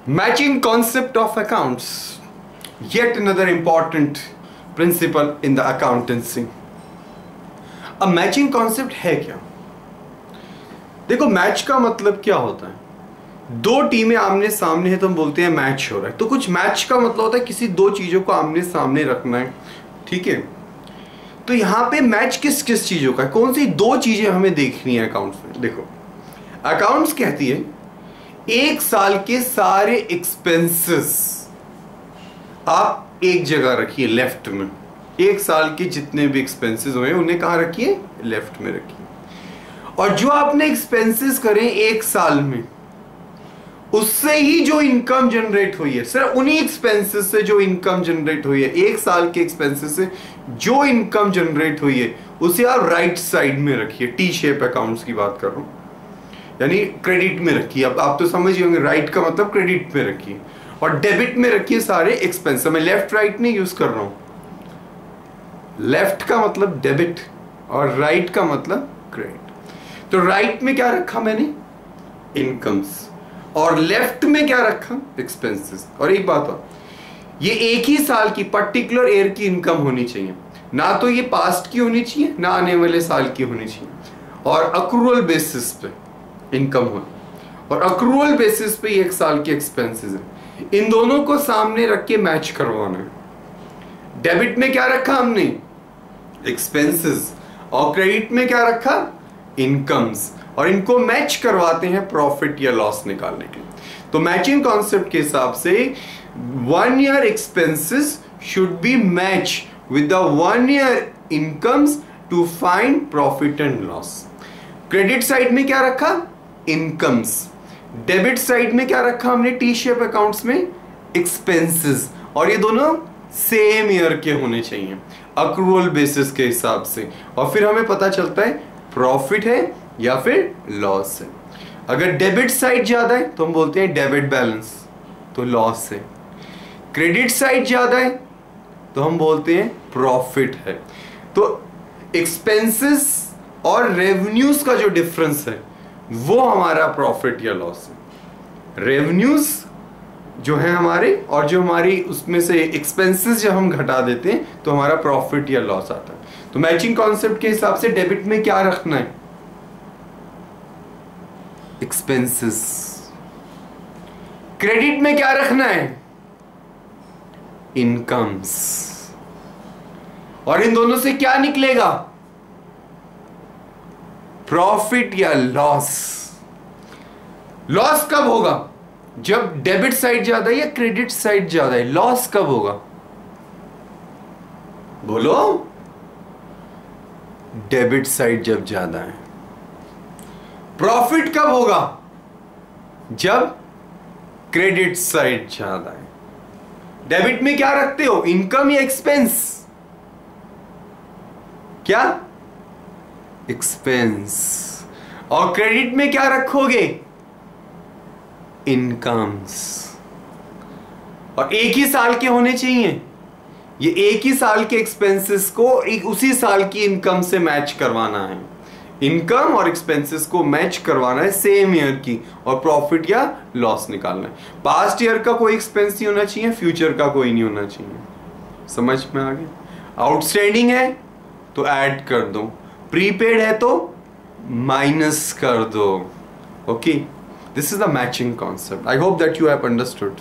Matching concept of accounts, yet another important principle in the accountancy. अब matching concept है क्या? देखो, match का मतलब क्या होता है? दो टीमें आमने सामने है तो हम बोलते हैं मैच हो रहा है। तो कुछ मैच का मतलब होता है किसी दो चीजों को आमने सामने रखना है, ठीक है। तो यहाँ पे मैच किस किस चीजों का है, कौन सी दो चीजें हमें देखनी है अकाउंट्स में? देखो, अकाउंट्स कहती है एक साल के सारे एक्सपेंसेस आप एक जगह रखिए लेफ्ट में। एक साल के जितने भी एक्सपेंसेस हुए उन्हें कहाँ रखिए? लेफ्ट में रखिए। और जो आपने एक्सपेंसेस करें एक साल में, उससे ही जो इनकम जनरेट हुई है, सिर्फ उन्हीं एक्सपेंसेस से जो इनकम जनरेट हुई है, एक साल के एक्सपेंसेस से जो इनकम जनरेट हुई है, उसे आप राइट साइड में रखिए। टी शेप अकाउंट्स की बात कर रहा हूं, यानी क्रेडिट में रखिए। अब आप तो समझ ही होंगे, राइट का मतलब क्रेडिट में रखिए और डेबिट में रखिए सारे एक्सपेंस। मैं लेफ्ट राइट नहीं यूज कर रहा हूं, लेफ्ट का मतलब डेबिट और राइट का मतलब क्रेडिट। तो राइट में क्या रखा मैंने? इनकम्स, और लेफ्ट में क्या रखा? एक्सपेंसेस। और एक बात और, ये एक ही साल की पर्टिकुलर ईयर की इनकम होनी चाहिए, ना तो ये पास्ट की होनी चाहिए ना आने वाले साल की होनी चाहिए, और अक्रूवल बेसिस पे इनकम हो, और अक्रूवल बेसिस पे ये एक साल के एक्सपेंसेस है। इन दोनों को सामने रख के मैच करवाना है। डेबिट में क्या रखा हमने? एक्सपेंसेस, और क्रेडिट में क्या रखा? इनकम्स, और इनको मैच करवाते हैं प्रॉफिट या लॉस निकालने के लिए। तो मैचिंग कॉन्सेप्ट के हिसाब से 1 year expenses should be match with the 1 year incomes to find profit and loss. Credit side में क्या रखा? इनकम्स। डेबिट साइड में क्या रखा हमने टी शेप अकाउंट्स में? एक्सपेंसेस। और ये दोनों सेम ईयर के होने चाहिए अक्रूवल बेसिस के हिसाब से, और फिर हमें पता चलता है प्रॉफिट है या फिर लॉस है। अगर डेबिट साइड ज्यादा है तो हम बोलते हैं डेबिट बैलेंस, तो लॉस है। क्रेडिट साइड ज्यादा है तो हम बोलते हैं प्रॉफिट है। तो एक्सपेंसेस और रेवेन्यूज का जो डिफरेंस है वो हमारा प्रॉफिट या लॉस है। रेवेन्यूज जो है हमारे, और जो हमारी उसमें से एक्सपेंसेस जब हम घटा देते हैं तो हमारा प्रॉफिट या लॉस आता है। तो मैचिंग कॉन्सेप्ट के हिसाब से डेबिट में क्या रखना है? एक्सपेंसेस। क्रेडिट में क्या रखना है? इनकम्स। और इन दोनों से क्या निकलेगा? प्रॉफिट या लॉस। लॉस कब होगा? जब डेबिट साइड ज्यादा है या क्रेडिट साइड ज्यादा है? लॉस कब होगा? बोलो। डेबिट साइड जब ज्यादा है। प्रॉफिट कब होगा? जब क्रेडिट साइड ज्यादा है। डेबिट में क्या रखते हो? इनकम या एक्सपेंस? क्या? एक्सपेंस। और क्रेडिट में क्या रखोगे? इनकम्स। और एक ही साल के होने चाहिए। ये एक ही साल के एक्सपेंसेस को एक उसी साल की इनकम से मैच करवाना है। इनकम और एक्सपेंसेस को मैच करवाना है सेम ईयर की, और प्रॉफिट या लॉस निकालना है। पास्ट ईयर का कोई एक्सपेंस नहीं होना चाहिए, फ्यूचर का कोई नहीं होना चाहिए। समझ में आ गया? आउटस्टैंडिंग है तो ऐड कर दो, प्रीपेड है तो माइनस कर दो। Okay, this is the matching concept. I hope that you have understood.